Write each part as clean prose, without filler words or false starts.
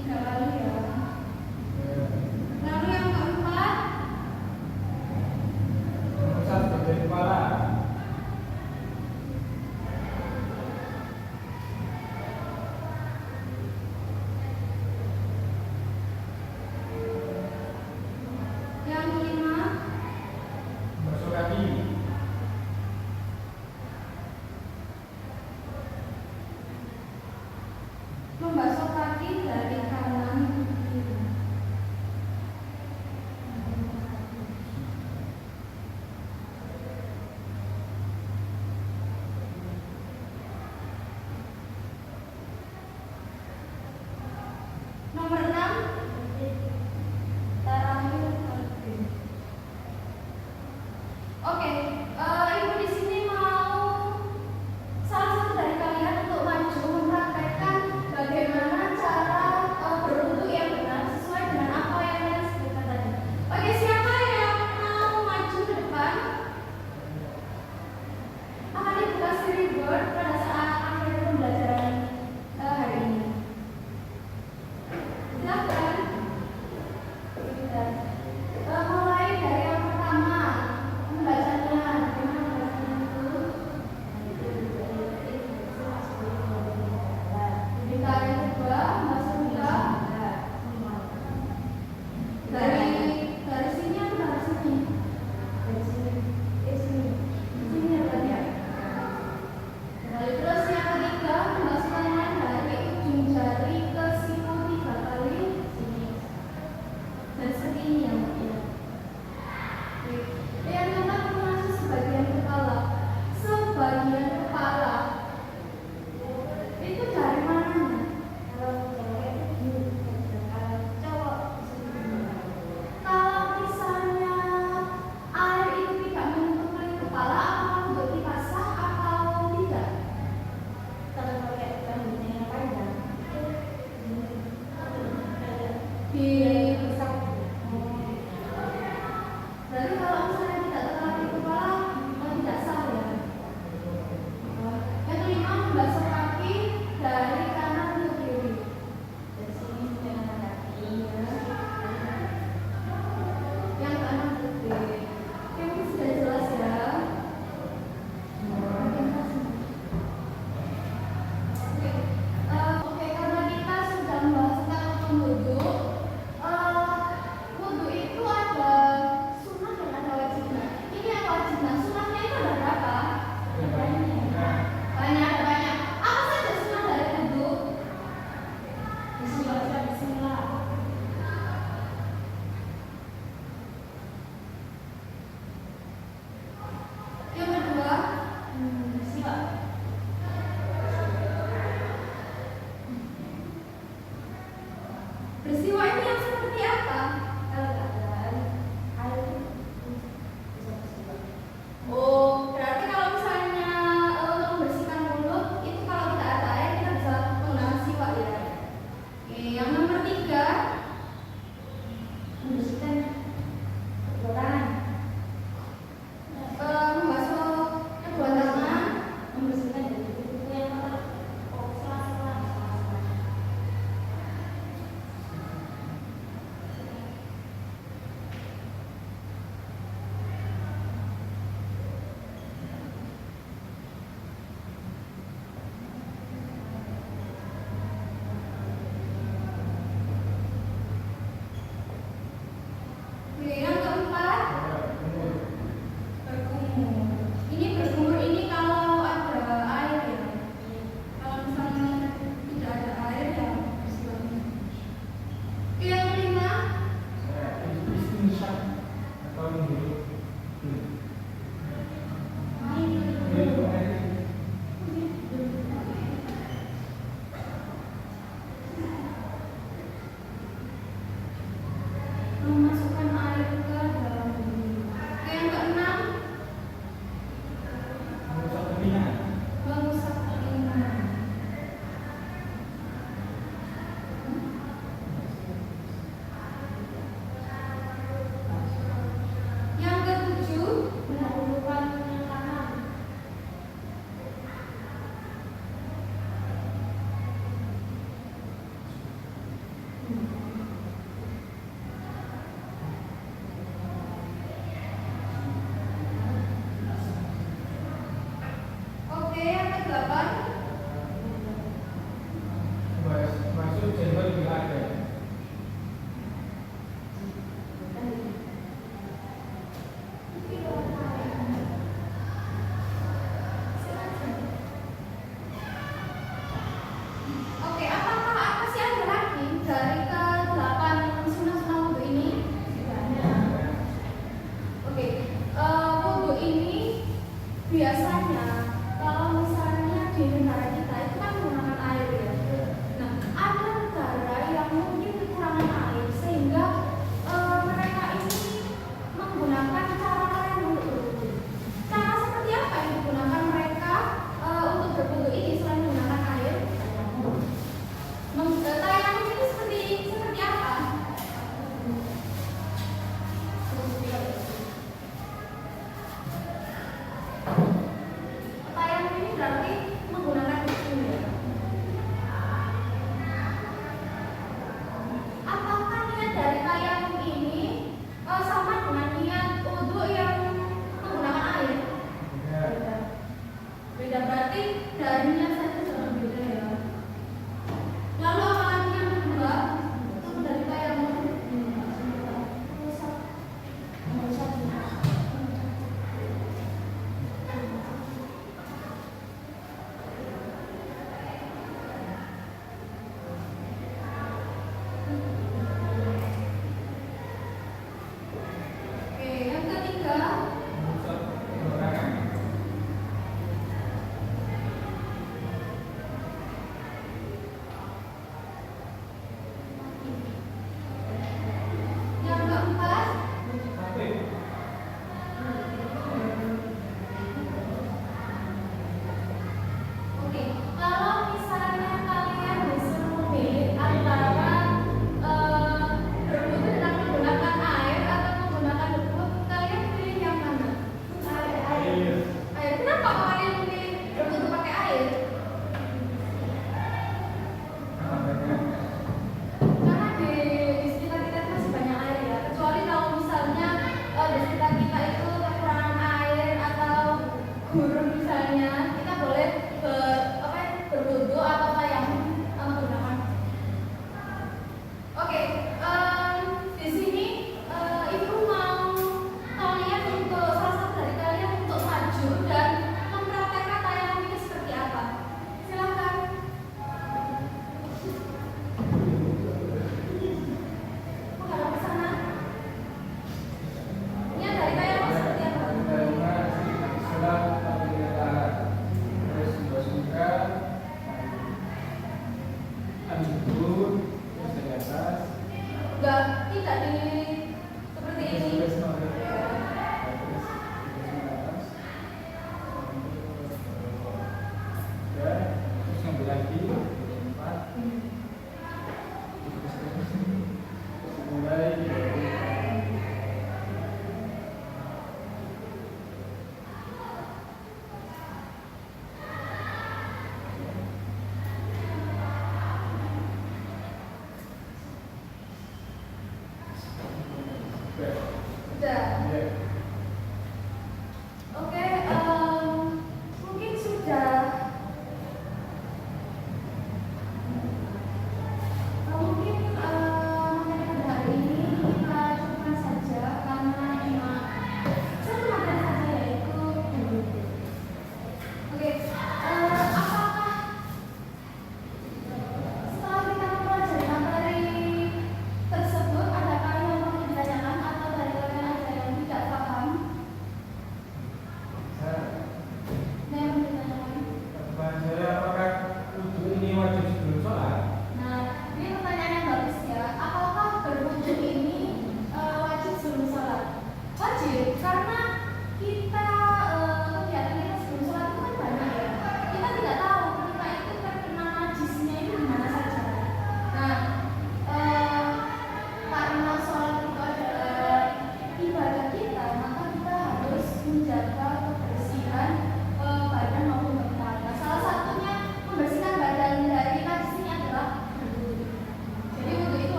3 kali ya. Lalu yang keempat, memecat bagian kepala. yang kelima, Membasuh kaki. membasuh kaki dari kanan ke kiri. Nomor 6, tarawih takbir. Oke, ibu di sini mau salah satu dari kalian untuk maju mempraktekkan bagaimana cara berwudu yang benar sesuai dengan apa yang kalian sebutkan tadi. Oke, siapa yang mau maju ke depan? Akan ibu kasih reward pada saat akhir pembelajaran hari ini. Silakan. Mulai dari yang pertama, membacanya. Bagaimana membacanya itu? Berita yang kedua, membaca juga. Dari sini atau dari sini? Dari sini. Sini ya berarti ya. Dari 8. Masuk channel juga ada. Oke, apakah masih ada lagi dari ke-8 sunnah-sunnah wudhu ini? Oke, wudhu ini biasanya kalau misalnya di negara kita itu kan menggunakan air ya. Nah, ada negara yang mungkin kekurangan air sehingga mereka ini menggunakan cara lain untuk berwudhu. Cara seperti apa yang digunakan mereka untuk berwudhu ini selain menggunakan air? Tayamum ini seperti apa? Tayamum ini berarti menggunakan wudhu ya. Apakah niat dari tayamum ini sama dengan niat wudhu yang menggunakan air? Beda, berarti dari niat saja sudah berbeda ya. Lalu apalagi yang kedua itu dari tayamum? Oke, yang ketiga. Yang keempat. Oke, kalau misalnya kalian disuruh memilih antara berwudhu dengan menggunakan air atau menggunakan debu, kalian pilih yang mana? Air. Kenapa kalian pilih berwudhu pakai air? Karena di sekitar kita itu masih banyak air ya. Kecuali kalau misalnya di sekitar kita itu kekurangan air atau gurun misalnya, kita boleh berwudhu atau tayamum menggunakan. Oke, di sini ibu mau kalian untuk salah satu dari kalian untuk maju dan mempraktekkan tayamum ini seperti apa. Silakan. Menghadap ke sana. Niat dari tayamum seperti apa? Salah, tapi terus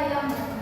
yang